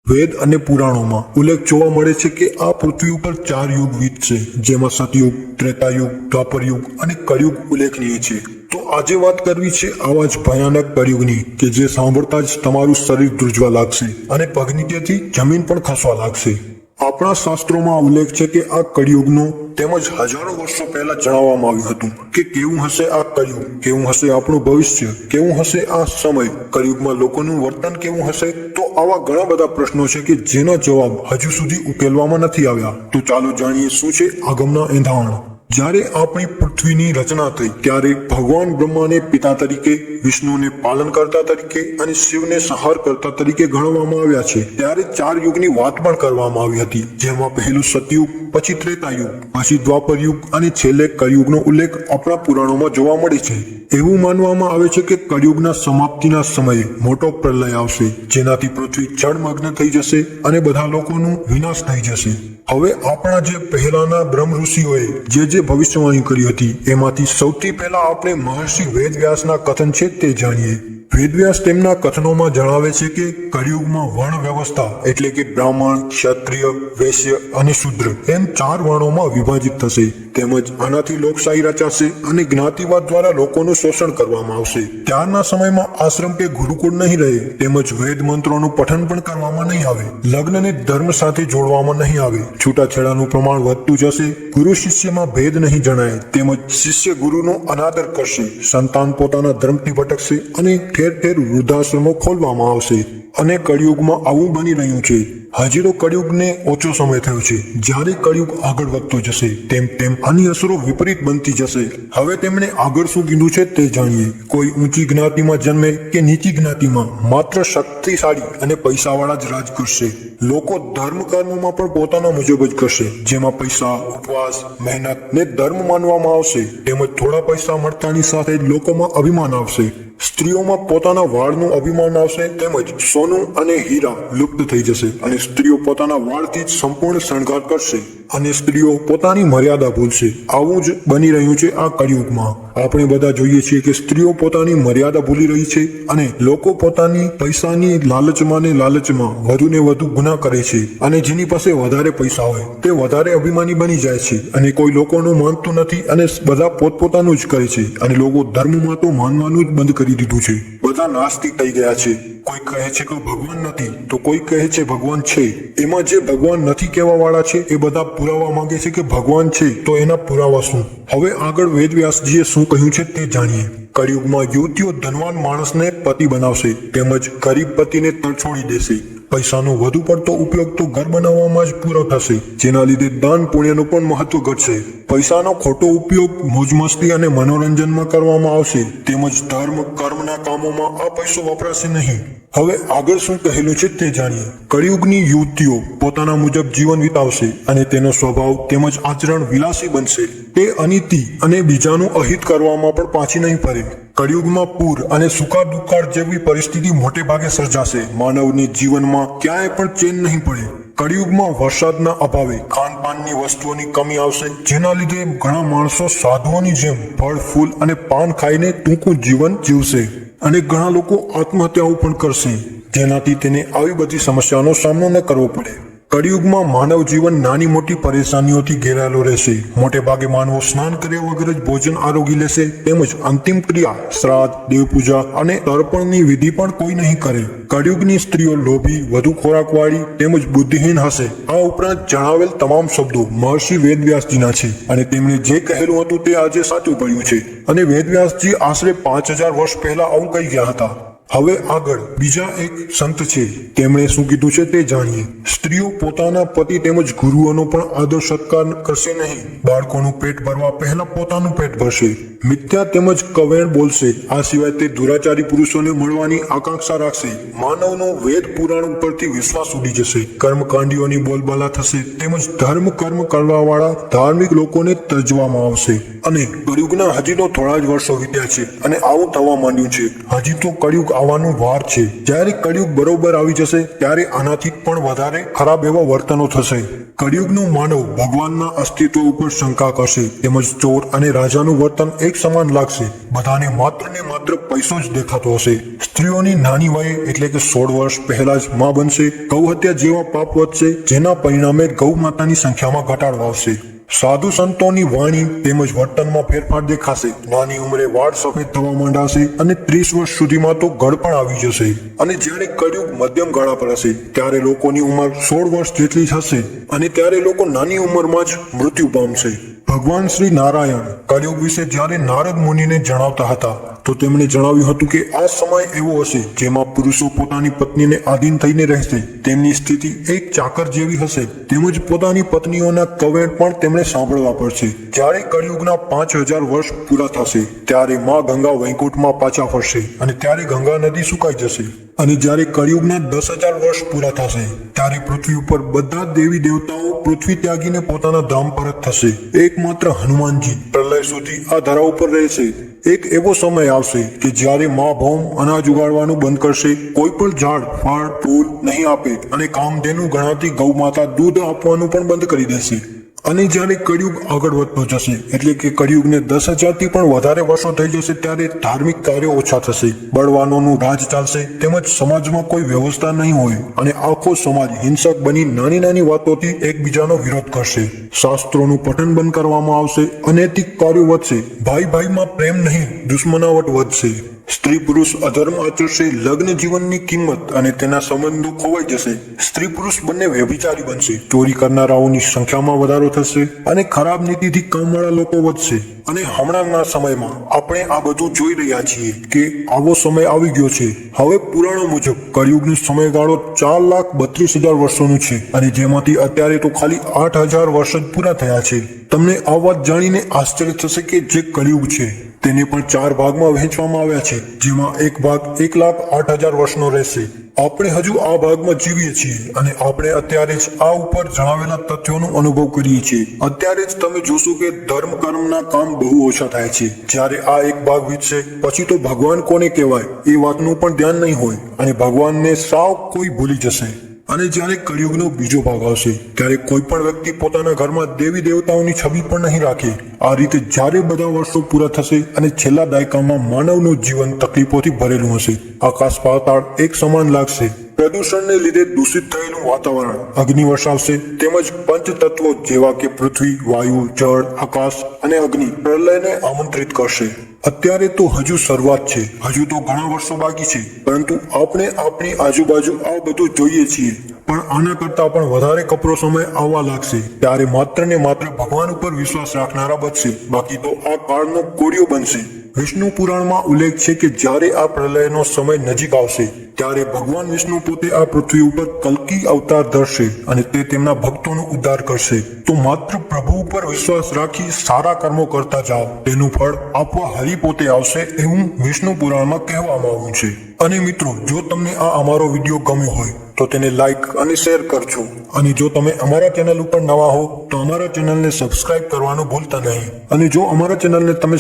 વેદ અને પુરાણોમાં ઉલ્લેખ જોવા મળે છે કે આ પૃથ્વી ઉપર 4 યુગ વીતશે, જેમાં સતયુગ, ત્રેતાયુગ, દ્વાપરયુગ અને કળિયુગ ઉલ્લેખનીય છે. તો આજે વાત કરવી છે આવા જ ભયાનક કળિયુગની કે જે સાંભળતા જ તમારું શરીર ધ્રુજવા લાગશે અને પગ નીચેથી જમીન પણ ખસવા લાગશે. આપણા શાસ્ત્રોમાં ઉલ્લેખ છે કે આ કળિયુગનો તેમજ હજારો વર્ષો પહેલા જણાવવામાં આવ્યું હતું કે કેવું હશે આ કળિયુગ, કેવું હશે આપણું ભવિષ્ય, કેવું હશે આ સમય, કળિયુગમાં લોકોનું વર્તન કેવું હશે. તો આવા ઘણા બધા પ્રશ્નો છે કે જેના જવાબ હજુ સુધી ઉકેલવામાં નથી આવ્યા. તો ચાલો જાણીએ શું છે આગમના એંધાણ. જ્યારે આપણી પૃથ્વીની રચના થઈ ત્યારે ભગવાન બ્રહ્માને પિતા તરીકે, વિષ્ણુને પાલનકર્તા તરીકે અને શિવને સંહારકર્તા તરીકે ગણવામાં આવ્યા છે. ત્યારે 4 યુગની વાત પણ કરવામાં આવી હતી, જેમાં પહેલું સતયુગ, પછી ત્રેતાયુગ, પછી દ્વાપરયુગ અને છેલ્લે કળિયુગનો ઉલ્લેખ આપણા પુરાણોમાં જોવા મળે છે. એવું માનવામાં આવે છે કે કળિયુગના સમાપ્તિના સમયે મોટો પ્રલય આવશે, જેનાથી પૃથ્વી જળમગ્ન થઈ જશે અને બધા લોકોનું વિનાશ થઈ જશે. હવે આપણા જે પહેલાના બ્રહ્મ ઋષિઓએ જે ભવિષ્યવાણી કરી હતી એમાંથી સૌથી પહેલા આપણે મહર્ષિ વેદવ્યાસના કથન છે તે જાણીએ. વેદવ્યાસ તેમના કથનોમાં જણાવે છે કે કળિયુગમાં વર્ણ વ્યવસ્થા એટલે કે બ્રાહ્મણ, ક્ષત્રિય, વૈશ્ય અને શૂદ્ર એમ 4 વર્ણોમાં વિભાજિત થશે. તેમજ આનાથી લોકશાહી રચાશે અને જ્ઞાતિવાદ દ્વારા લોકોનું શોષણ કરવામાં આવશે. ત્યારના સમયમાં આશ્રમ કે ગુરુકુળ નહીં રહે, તેમજ વેદ મંત્રોનું પઠન પણ કરવામાં નહીં આવે. લગ્નને ધર્મ સાથે જોડવામાં નહીં આવે. છૂટાછેડાનું પ્રમાણ વધતું જશે. ગુરુ શિષ્યમાં ભેદ નહીં જણાય. તેમજ શિષ્ય ગુરુનો અનાદર કરશે. સંતાન પોતાના ધર્મથી ભટકશે અને ઠેર ઠેર વૃદ્ધાશ્રમો ખોલવામાં આવશે. અને કળિયુગમાં આવું બની રહ્યું છે. હજી તો કળિયુગને ઓછો સમય થયો છે. જ્યારે કળિયુગ આગળ વધતો જશે તેમ તેમ આની અસરો વિપરીત બનતી જશે. હવે તેમણે આગળ શું કીધું છે તે જાણીએ. કોઈ ઊંચી જ્ઞાતિમાં જન્મે કે નીચી જ્ઞાતિમાં, માત્ર શક્તિશાળી અને પૈસાવાળા જ રાજ કરશે. લોકો ધર્મ કર્મોમાં પણ પોતાના મુજબ જ કરશે, જેમાં પૈસા, ઉપવાસ, મહેનત ને ધર્મ માનવામાં આવશે. તેમજ થોડા પૈસા મળતાની સાથે જ લોકોમાં અભિમાન આવશે. સ્ત્રીઓમાં પોતાના વાળનું અભિમાન આવશે. તેમજ સોનું અને હીરા લુપ્ત થઈ જશે અને સ્ત્રીઓ પોતાના વાળથી જ સંપૂર્ણ શણગાર કરશે અને સ્ત્રીઓ પોતાની મર્યાદા ભૂલશે. આવું જ બની રહ્યું છે આ કળિયુગમાં. આપણે બધા જોઈએ છીએ કે સ્ત્રીઓ પોતાની મર્યાદા ભૂલી રહી છે અને લોકો પોતાની પૈસાની લાલચમાં વધુ ને વધુ ગુના કરે છે. અને જેની પાસે વધારે પૈસા હોય તે વધારે અભિમાની બની જાય છે અને કોઈ લોકોનું માનતું નથી અને બધા પોતપોતાનું જ કરે છે. અને લોકો ધર્મમાં તો માનવાનું જ બંધ કરી દીધું છે. બધા નાસ્તિક થઈ ગયા છે. કોઈ કહે છે કે ભગવાન નથી તો કોઈ કહે છે ભગવાન છે. એમાં જે ભગવાન નથી કહેવા વાળા છે એ બધા પુરાવા માંગે છે કે ભગવાન છે, તો એના પુરાવા શું? હવે આગળ વેદવ્યાસજીએ શું કહ્યું છે તે જાણીએ. કળિયુગમાં યુવતીઓ ધનવાન માણસને પતિ બનાવશે, તેમજ ગરીબ પતિને તરછોડી દેશે. પૈસાનો વધુ પડતો ઉપયોગ તો ઘર બનાવવામાં જ પૂરો થશે, જેના લીધે દાન પુણ્યનું પણ મહત્વ ઘટશે. પૈસાનો ખોટો ઉપયોગ મોજ મસ્તી અને મનોરંજનમાં કરવામાં આવશે. તેમજ ધર્મ કર્મના કામોમાં આ પૈસો વપરાશે નહીં. હવે આગળ શું કહેલું છે તે જાણીએ. કળિયુગની યુવતીઓ પોતાના મુજબ જીવન વિતાવશે અને તેનો સ્વભાવ તેમજ આચરણ વિલાસી બનશે. તે અનીતિ અને બીજાનું અહિત કરવામાં પણ પાછી નહીં પડે. કળિયુગમાં પૂર અને સુકાળ દુકાળ જેવી પરિસ્થિતિ મોટે ભાગે સર્જાશે. માનવની જીવનમાં ક્યાંય પણ ચેન નહીં પડે. કળિયુગમાં વરસાદના અભાવે ખાનપાનની વસ્તુઓની કમી આવશે, જેના લીધે ઘણા માણસો સાધુઓની જેમ ફળ, ફૂલ અને પાન ખાઈને ટૂંકું જીવન જીવશે અને ઘણા લોકો આત્મહત્યાઓ પણ કરશે, જેનાથી તેને આવી બધી સમસ્યાનો સામનો ન કરવો પડે. કળિયુગમાં માનવ જીવન નાની મોટી પરેશાનીઓથી ઘેરાયેલો રહેશે. મોટે ભાગે માનવો સ્નાન કર્યા વગર જ ભોજન આરોગી લેશે. તેમજ અંતિમ ક્રિયા, શ્રાદ્ધ, દેવપૂજા અને તર્પણની વિધિ પણ કોઈ નહીં કરે. કળિયુગની સ્ત્રીઓ લોભી, વધુ ખોરાકવાળી તેમજ બુદ્ધિહીન હશે. આ ઉપરાંત જણાવેલ તમામ શબ્દો મહર્ષિ વેદવ્યાસજીના છે અને તેમણે જે કહેલું હતું તે આજે સાચું પડ્યું છે. અને વેદવ્યાસજી આશરે 5000 વર્ષ પહેલા આવું કહી ગયા હતા. હવે આગળ બીજા એક સંત છે, તેમણે શું કીધું છે તે જાણીએ. સ્ત્રીઓ પોતાના પતિ તેમજ ગુરુઓનો પણ આદર સત્કાર કરશે નહીં. બાળકોનું પેટ ભરવા પહેલા પોતાનું પેટ ભરશે. મિથ્યા તેમજ કવેણ બોલશે. આ સિવાય તે દુરાચારી પુરુષોને મળવાની આકાંક્ષા રાખશે. માનવનો વેદ પુરાણ ઉપરથી વિશ્વાસ ઉડી જશે. કર્મકાંડીઓની બોલબાલા થશે. તેમજ ધર્મ કર્મ કરવા વાળા ધાર્મિક લોકોને તજવામાં આવશે. અને કળિયુગના હજી તો થોડા જ વર્ષો વીત્યા છે અને આવું થવા માંડ્યું છે. હજી તો કળિયુગ આવવાનું વાર છે. જ્યારે કળિયુગ બરોબર આવી જશે ત્યારે આનાથી પણ વધારે ખરાબ એવા વર્તનો થશે. કળિયુગનો માનવ ભગવાનના અસ્તિત્વ ઉપર શંકા કરશે, તેમજ ચોર અને રાજાનું વર્તન એક સમાન લાગશે. બધાને માત્ર ને માત્ર પૈસો જ દેખાતો હશે. સ્ત્રીઓની નાની વયે એટલે કે 16 વર્ષ પહેલા જ માં બનશે. ગૌ હત્યા જેવા પાપ વધશે, જેના પરિણામે ગૌ માતાની સંખ્યામાં ઘટાડો આવશે. સાધુ સંતોની વાણી તેમજ વર્તનમાં ફેરફાર દેખાશે. નાની ઉંમરે વાળ સફેદ થવા માંડાશે અને 30 વર્ષ સુધીમાં તો ગળ પણ આવી જશે. અને જ્યારે કળિયુગ મધ્યમ ગાળા પર હશે ત્યારે લોકોની ઉંમર 16 વર્ષ જેટલી જ હશે અને ત્યારે લોકો નાની ઉંમરમાં જ મૃત્યુ પામશે. ભગવાન શ્રી નારાયણ કળિયુગ વિશે જ્યારે નારદ મુનિને જણાવતા હતા તો તેમણે જણાવ્યું હતું કે આ સમય એવો હશે જેમાં પુરુષો પોતાની પત્નીને આધીન થઈને રહેશે. તેમની સ્થિતિ એક ચાકર જેવી હશે. તેમજ પોતાની પત્નીઓના કવેણ પણ તેમણે સાંભળવા પડશે. જ્યારે કળિયુગના 5000 વર્ષ પૂરા થશે ત્યારે માં ગંગા વૈકુંઠમાં પાછા ફરશે અને ત્યારે ગંગા નદી સુકાઈ જશે. અને જ્યારે કળિયુગના 10,000 વર્ષ પૂરા થશે ત્યારે પૃથ્વી ઉપર બધા દેવી દેવતાઓ પૃથ્વી ત્યાગીને પોતાના ધામ પરત થશે. એકમાત્ર હનુમાનજી પ્રલય સુધી આ ધરા ઉપર રહેશે. એક એવો સમય આવશે કે જ્યારે મા ભૌમ અનાજ ઉગાડવાનું બંધ કરશે, કોઈ પણ ઝાડ ફળ ફૂલ નહીં આપે અને કામધેનુ ગણાતી ગૌ માતા દૂધ આપવાનું પણ બંધ કરી દેશે. અને જ્યારે કળિયુગ આગળ વધતો જશે એટલે કે કળિયુગને 10,000 થી પણ વધારે વર્ષો થઈ જશે ત્યારે ધાર્મિક કાર્યો ઓછા થશે. બળવાનોનું રાજ ચાલશે તેમજ સમાજમાં કોઈ વ્યવસ્થા નહીં હોય અને આખો સમાજ હિંસક બની નાની નાની વાતોથી એકબીજાનો વિરોધ કરશે. શાસ્ત્રોનું પઠન બંધ કરવામાં આવશે. અનૈતિક કાર્યો વધશે. ભાઈ ભાઈમાં પ્રેમ નહીં દુશ્મનાવટ વધશે. સ્ત્રી પુરુષ અધર્મ આચરશે. લગ્ન જીવનની કિંમત અને તેના સંબંધો ખોવાઈ જશે. સ્ત્રી પુરુષ બંને વ્યભિચારી બનશે. ચોરી કરનારાઓની સંખ્યામાં વધારો થશે અને ખરાબ નીતિથી કામવાળા લોકો વધશે. અને હમણાંના સમયમાં આપણે આ બધું જોઈ રહ્યા છીએ કે આવો સમય આવી ગયો છે. હવે પુરાણો મુજબ કળિયુગનો સમયગાળો 4,32,000 વર્ષોનું છે અને જેમાંથી અત્યારે તો ખાલી 8,000 વર્ષ જ પૂરા થયા છે. તમને આ વાત જાણીને આશ્ચર્ય થશે કે જે કળિયુગ છે તેને પણ 4 ભાગમાં વહેંચવામાં આવ્યા છે, જેમાં એક ભાગ 1,08,000 વર્ષનો રહેશે. આપણે હજુ આ ભાગમાં જીવીએ છીએ અને આપણે અત્યારે જ આ ઉપર જણાવેલા તથ્યોનો અનુભવ કરીએ છીએ. અત્યારે જ તમે જોશો કે ધર્મ કર્મના કામ બહુ ઓછા થાય છે. જ્યારે આ એક ભાગ વીતશે પછી તો ભગવાન કોને કહેવાય એ વાતનું પણ ધ્યાન નહીં હોય અને ભગવાનને સાવ કોઈ ભૂલી જશે. અને જ્યારે કળિયુગનો બીજો ભાગ આવશે ત્યારે કોઈ પણ વ્યક્તિ પોતાના ઘરમાં દેવી દેવતાઓની છબી પણ નહીં રાખે. આ રીતે જ્યારે બધા વર્ષો પૂરા થશે અને છેલ્લા દાયકામાં માનવનું જીવન તકલીફોથી ભરેલું હશે. આકાશ પાતાળ એક સમાન લાગશે. પ્રદૂષણને લીધે દૂષિત થયેલું વાતાવરણ અગ્નિ વરસાવશે તેમજ પંચ તત્વો જેવા કે પૃથ્વી, વાયુ, જળ, આકાશ અને અગ્નિ પ્રલયને આમંત્રિત કરશે. અત્યારે તો હજુ શરૂઆત છે. હજુ તો ઘણા વર્ષો બાકી છે, પરંતુ આપણે આપણી આજુબાજુ આ બધું જોઈએ છીએ. પણ આના કરતા પણ વધારે કપરો સમય આવવા લાગશે. ત્યારે માત્ર ને માત્ર ભગવાન ઉપર વિશ્વાસ રાખનારા બચશે, બાકી તો આ કાળનો કોળિયો બનશે. વિષ્ણુ પુરાણમાં ઉલ્લેખ છે કે જ્યારે આ પ્રલયનો સમય નજીક આવશે ત્યારે ભગવાન વિષ્ણુ પોતે આ પૃથ્વી ઉપર કલ્કી અવતાર ધરશે અને તે તેમના ભક્તોનો ઉદ્ધાર કરશે. તો માત્ર પ્રભુ ઉપર વિશ્વાસ રાખી સારા કર્મો કરતા જાઓ, તેનું ફળ આપવા હરિ પોતે આવશે એવું વિષ્ણુ પુરાણમાં કહેવામાં આવ્યું છે. અને મિત્રો, જો તમને આ અમારો વિડીયો ગમ્યો હોય તો તેને લાઈક અને શેર કરજો. અને જો તમે અમારા ચેનલ ઉપર નવા હો તો અમારા ચેનલને સબસ્ક્રાઇબ કરવાનું ભૂલતા નહીં. અને જો અમારા ચેનલને તમે